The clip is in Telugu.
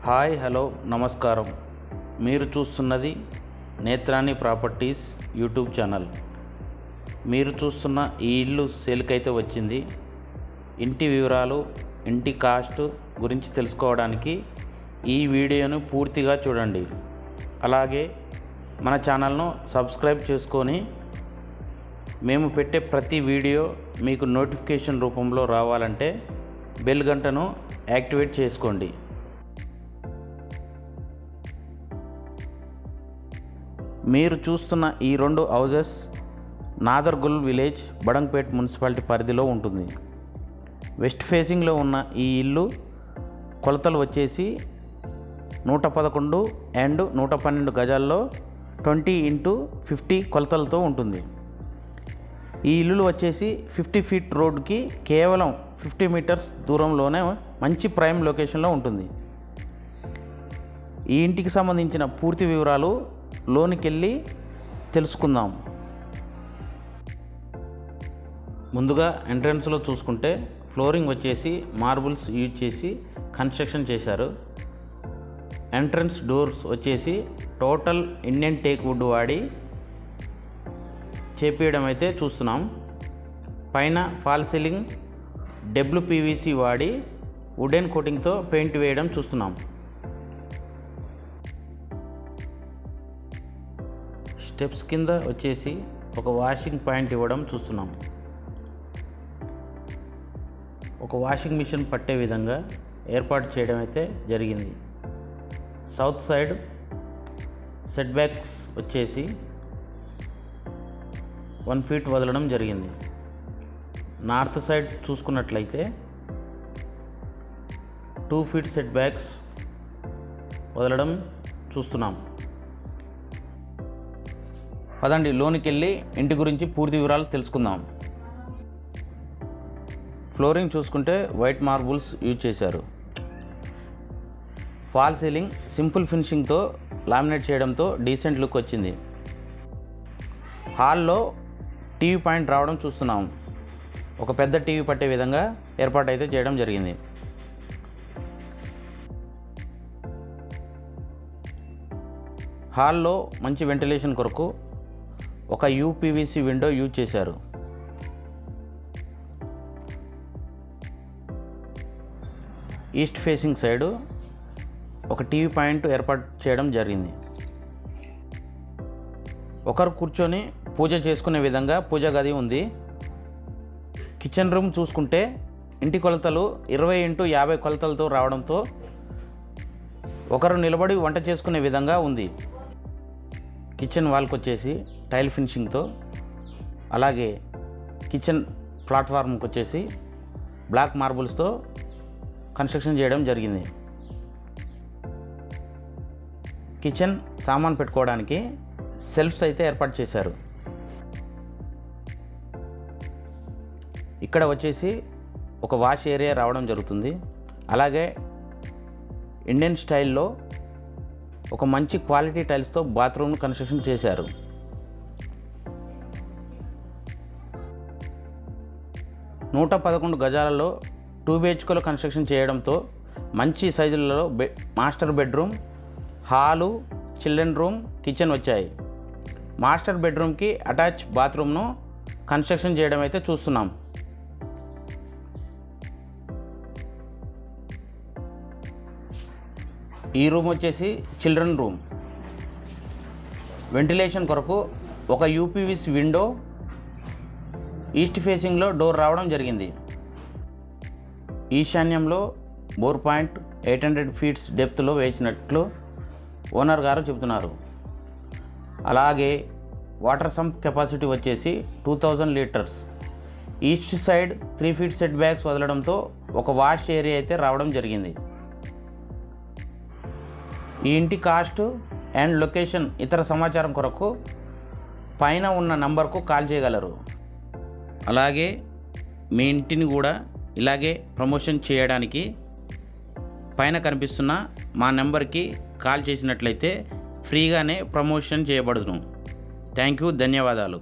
హాయ్ హలో నమస్కారం. మీరు చూస్తున్నది నేత్రాణి ప్రాపర్టీస్ యూట్యూబ్ ఛానల్. మీరు చూస్తున్న ఈ ఇల్లు సేల్కైతే వచ్చింది. ఇంటి వివరాలు, ఇంటి కాస్ట్ గురించి తెలుసుకోవడానికి ఈ వీడియోను పూర్తిగా చూడండి. అలాగే మన ఛానల్ను సబ్స్క్రైబ్ చేసుకొని మేము పెట్టే ప్రతి వీడియో మీకు నోటిఫికేషన్ రూపంలో రావాలంటే బెల్ గంటను యాక్టివేట్ చేసుకోండి. మీరు చూస్తున్న ఈ రెండు houses Nadargul village, Badangpet municipality పరిధిలో ఉంటుంది. వెస్ట్ ఫేసింగ్లో ఉన్న ఈ ఇల్లు కొలతలు వచ్చేసి 111 అండ్ 112 గజాల్లో 20x50 కొలతలతో ఉంటుంది. ఈ ఇల్లులు వచ్చేసి 50 ఫీట్ రోడ్కి కేవలం 50 మీటర్స్ దూరంలోనే మంచి ప్రైమ్ లొకేషన్లో ఉంటుంది. ఈ ఇంటికి సంబంధించిన పూర్తి వివరాలు లోనికి వెళ్ళి తెలుసుకుందాం. ముందుగా ఎంట్రన్స్లో చూసుకుంటే ఫ్లోరింగ్ వచ్చేసి మార్బుల్స్ యూజ్ చేసి కన్స్ట్రక్షన్ చేశారు. ఎంట్రన్స్ డోర్స్ వచ్చేసి టోటల్ ఇండియన్ టేక్ వుడ్ వాడి చేపించడం అయితే చూస్తున్నాం. పైన ఫాల్ సీలింగ్ WPVC వాడి వుడెన్ కోటింగ్తో పెయింట్ వేయడం చూస్తున్నాం. స్టెప్స్ కింద వచ్చేసి ఒక వాషింగ్ పాయింట్ ఇవ్వడం చూస్తున్నాం. ఒక వాషింగ్ మిషన్ పట్టే విధంగా ఏర్పాటు చేయడం అయితే జరిగింది. సౌత్ సైడ్ సెట్ బ్యాక్స్ వచ్చేసి 1 ఫీట్ వదలడం జరిగింది. నార్త్ సైడ్ చూసుకున్నట్లయితే 2 ఫీట్ సెట్ బ్యాక్స్ వదలడం చూస్తున్నాం. పదండి లోనికి వెళ్ళి ఇంటి గురించి పూర్తి వివరాలు తెలుసుకుందాం. ఫ్లోరింగ్ చూసుకుంటే వైట్ మార్బుల్స్ యూజ్ చేశారు. ఫాల్ సీలింగ్ సింపుల్ ఫినిషింగ్తో లామినేట్ చేయడంతో డీసెంట్ లుక్ వచ్చింది. హాల్లో టీవీ పాయింట్ రావడం చూస్తున్నాం. ఒక పెద్ద టీవీ పట్టే విధంగా ఏర్పాటు అయితే చేయడం జరిగింది. హాల్లో మంచి వెంటిలేషన్ కొరకు ఒక UPVC విండో యూజ్ చేశారు. ఈస్ట్ ఫేసింగ్ సైడు ఒక టీవీ పాయింట్ ఏర్పాటు చేయడం జరిగింది. ఒకరు కూర్చొని పూజ చేసుకునే విధంగా పూజా గది ఉంది. కిచెన్ రూమ్ చూసుకుంటే ఇంటి కొలతలు 20x50 కొలతలతో రావడంతో ఒకరు నిలబడి వంట చేసుకునే విధంగా ఉంది. కిచెన్ వాల్కి వచ్చేసి టైల్ ఫినిషింగ్తో, అలాగే కిచెన్ ప్లాట్ఫామ్కి వచ్చేసి బ్లాక్ మార్బుల్స్తో కన్స్ట్రక్షన్ చేయడం జరిగింది. కిచెన్ సామాన్ పెట్టుకోవడానికి సెల్ఫ్స్ అయితే ఏర్పాటు చేశారు. ఇక్కడ వచ్చేసి ఒక వాష్ ఏరియా రావడం జరుగుతుంది. అలాగే ఇండియన్ స్టైల్లో ఒక మంచి క్వాలిటీ టైల్స్తో బాత్రూమ్ కన్స్ట్రక్షన్ చేశారు. 111 గజాలలో 2 BHKలో కన్స్ట్రక్షన్ చేయడంతో మంచి సైజులలో master bedroom, hall, children room, kitchen వచ్చాయి. మాస్టర్ బెడ్రూమ్కి అటాచ్ బాత్రూమ్ను కన్స్ట్రక్షన్ చేయడం అయితే చూస్తున్నాం. ఈ రూమ్ వచ్చేసి చిల్డ్రన్ రూమ్. వెంటిలేషన్ కొరకు ఒక UPVC విండో, ఈస్ట్ ఫేసింగ్లో డోర్ రావడం జరిగింది. ఈశాన్యంలో బోర్ పాయింట్ 800 ఫీట్స్ డెప్త్లో వేసినట్లు ఓనర్ గారు చెబుతున్నారు. అలాగే వాటర్ సంప్ కెపాసిటీ వచ్చేసి 2000 litres. East side 3 feet set backs వదలడంతో ఒక వాష్ ఏరియా అయితే రావడం జరిగింది. ఈ ఇంటి కాస్ట్ అండ్ లొకేషన్ ఇతర సమాచారం కొరకు పైన ఉన్న నంబర్కు కాల్ చేయగలరు. అలాగే మీ ఇంటిని కూడా ఇలాగే ప్రమోషన్ చేయడానికి పైన కనిపిస్తున్న మా నెంబర్కి కాల్ చేసినట్లయితే ఫ్రీగానే ప్రమోషన్ చేయబడును. థ్యాంక్ యూ, ధన్యవాదాలు.